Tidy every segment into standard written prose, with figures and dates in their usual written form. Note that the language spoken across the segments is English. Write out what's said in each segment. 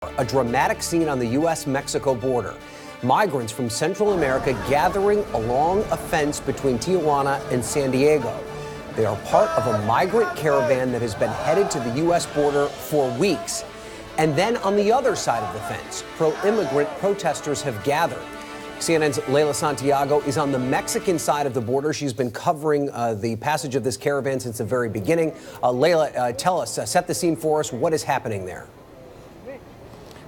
A dramatic scene on the U.S.-Mexico border. Migrants from Central America gathering along a fence between Tijuana and San Diego. They are part of a migrant caravan that has been headed to the U.S. border for weeks. And then on the other side of the fence, pro-immigrant protesters have gathered. CNN's Leila Santiago is on the Mexican side of the border. She's been covering the passage of this caravan since the very beginning. Leila, tell us, set the scene for us. What is happening there?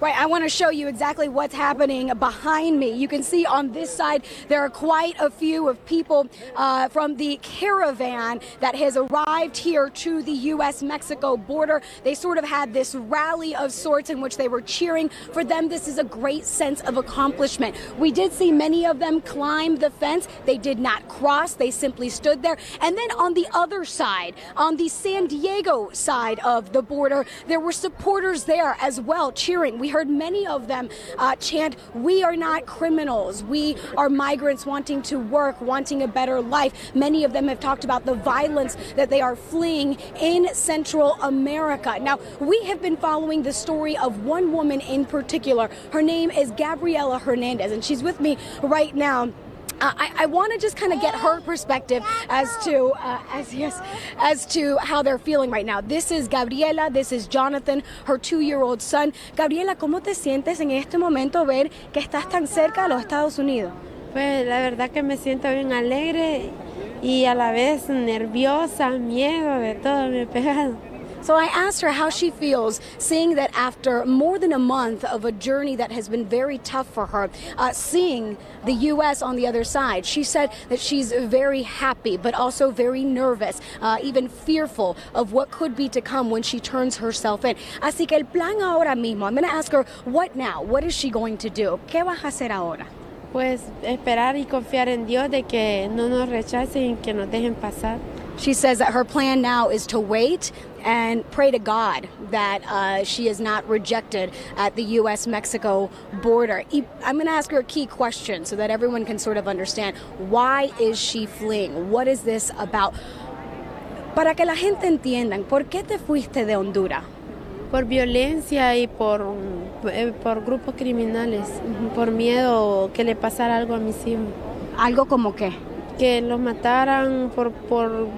Right, I want to show you exactly what's happening behind me. You can see on this side there are quite a few of people from the caravan that has arrived here to the U.S.-Mexico border. They sort of had this rally of sorts in which they were cheering. For them, this is a great sense of accomplishment. We did see many of them climb the fence. They did not cross. They simply stood there. And then on the other side, on the San Diego side of the border, there were supporters there as well cheering. We heard many of them chant, "We are not criminals. We are migrants wanting to work, wanting a better life." Many of them have talked about the violence that they are fleeing in Central America. Now, we have been following the story of one woman in particular. Her name is Gabriela Hernandez, and she's with me right now. I want to just kind of get her perspective as to how they're feeling right now. This is Gabriela, this is Jonathan, her 2-year-old son. Gabriela, ¿cómo te sientes en este momento ver que estás tan cerca a los Estados Unidos? Pues la verdad que me siento bien alegre y a la vez nerviosa, miedo, de todo me he pegado. So I asked her how she feels seeing that after more than a month of a journey that has been very tough for her, seeing the U.S. on the other side. She said that she's very happy, but also very nervous, even fearful of what could be to come when she turns herself in. Así que el plan ahora mismo, I'm going to ask her, what now? What is she going to do? ¿Qué vas a hacer ahora? Pues esperar y confiar en Dios de que no nos rechacen y que nos dejen pasar. She says that her plan now is to wait and pray to God that she is not rejected at the U.S.-Mexico border. I'm going to ask her a key question so that everyone can sort of understand, why is she fleeing? What is this about? Para que la gente entiendan, ¿por qué te fuiste de Honduras? Por violencia y por grupos criminales, por miedo que le pasara algo a mis hijos. ¿Algo como qué? Que los mataran por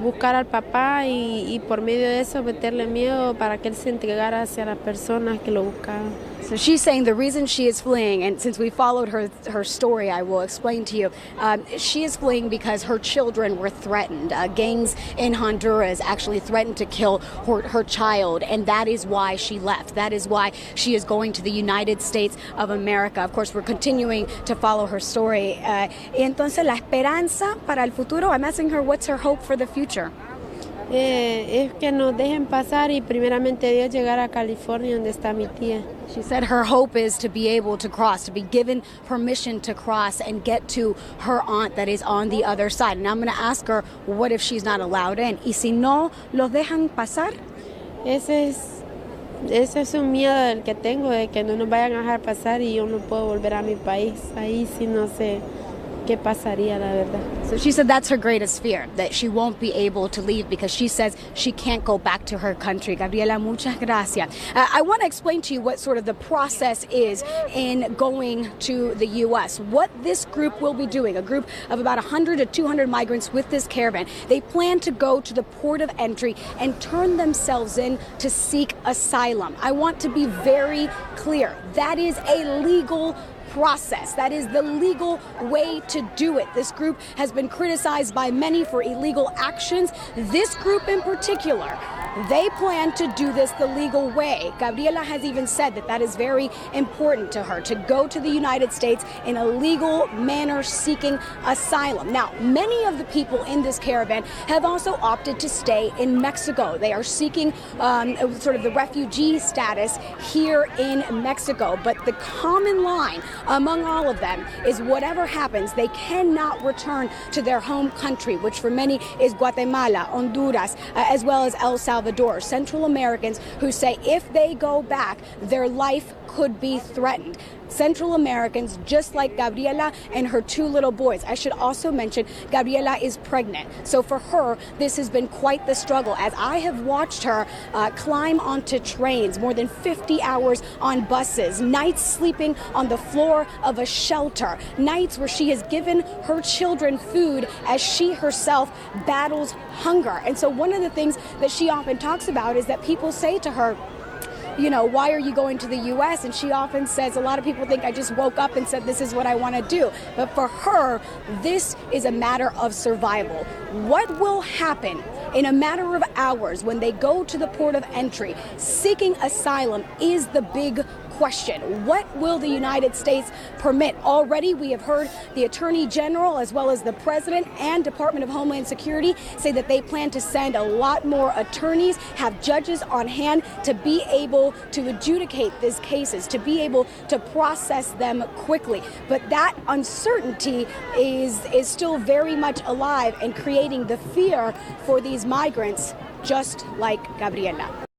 buscar al papá y por medio de eso meterle miedo para que él se entregara hacia las personas que lo buscaban. So she's saying the reason she is fleeing, and since we followed her story, I will explain to you, she is fleeing because her children were threatened. Gangs in Honduras actually threatened to kill her child, and that is why she left. That is why she is going to the United States of America. Of course, we're continuing to follow her story. Y entonces, la esperanza para el futuro, I'm asking her, what's her hope for the future? Es que nos dejen pasar y primeramente Dios llegar a California donde está mi tía. She said her hope is to be able to cross, to be given permission to cross and get to her aunt that is on the other side. And I'm going to ask her, what if she's not allowed in? Y si no los dejan pasar? Ese es un miedo del que tengo, de que no nos vayan a dejar pasar y yo no puedo volver a mi país. Ahí sí no sé qué pasaría, la verdad. So she said that's her greatest fear, that she won't be able to leave because she says she can't go back to her country. Gabriela, muchas gracias. I want to explain to you what sort of the process is in going to the U.S. What this group will be doing, a group of about 100 to 200 migrants with this caravan. They plan to go to the port of entry and turn themselves in to seek asylum. I want to be very clear. That is a legal process. That is the legal way to do it. This group has been criticized by many for illegal actions. This group in particular, they plan to do this the legal way. Gabriela has even said that that is very important to her, to go to the United States in a legal manner seeking asylum. Now, many of the people in this caravan have also opted to stay in Mexico. They are seeking sort of the refugee status here in Mexico. But the common line among all of them is whatever happens, they cannot return to their home country, which for many is Guatemala, Honduras, as well as El Salvador. Central Americans who say if they go back, their life could be threatened. Central Americans, just like Gabriela and her 2 little boys. I should also mention Gabriela is pregnant. So for her, this has been quite the struggle, as I have watched her climb onto trains, more than 50 hours on buses, nights sleeping on the floor of a shelter, nights where she has given her children food as she herself battles hunger. And so one of the things that she often talks about is that people say to her, you know, why are you going to the U.S.? And she often says, a lot of people think I just woke up and said, this is what I want to do. But for her, this is a matter of survival. What will happen in a matter of hours when they go to the port of entry seeking asylum is the big question. What will the United States permit? Already we have heard the Attorney General as well as the President and Department of Homeland Security say that they plan to send a lot more attorneys, have judges on hand to be able to adjudicate these cases, to be able to process them quickly. But that uncertainty is still very much alive and creating the fear for these migrants, just like Gabriela.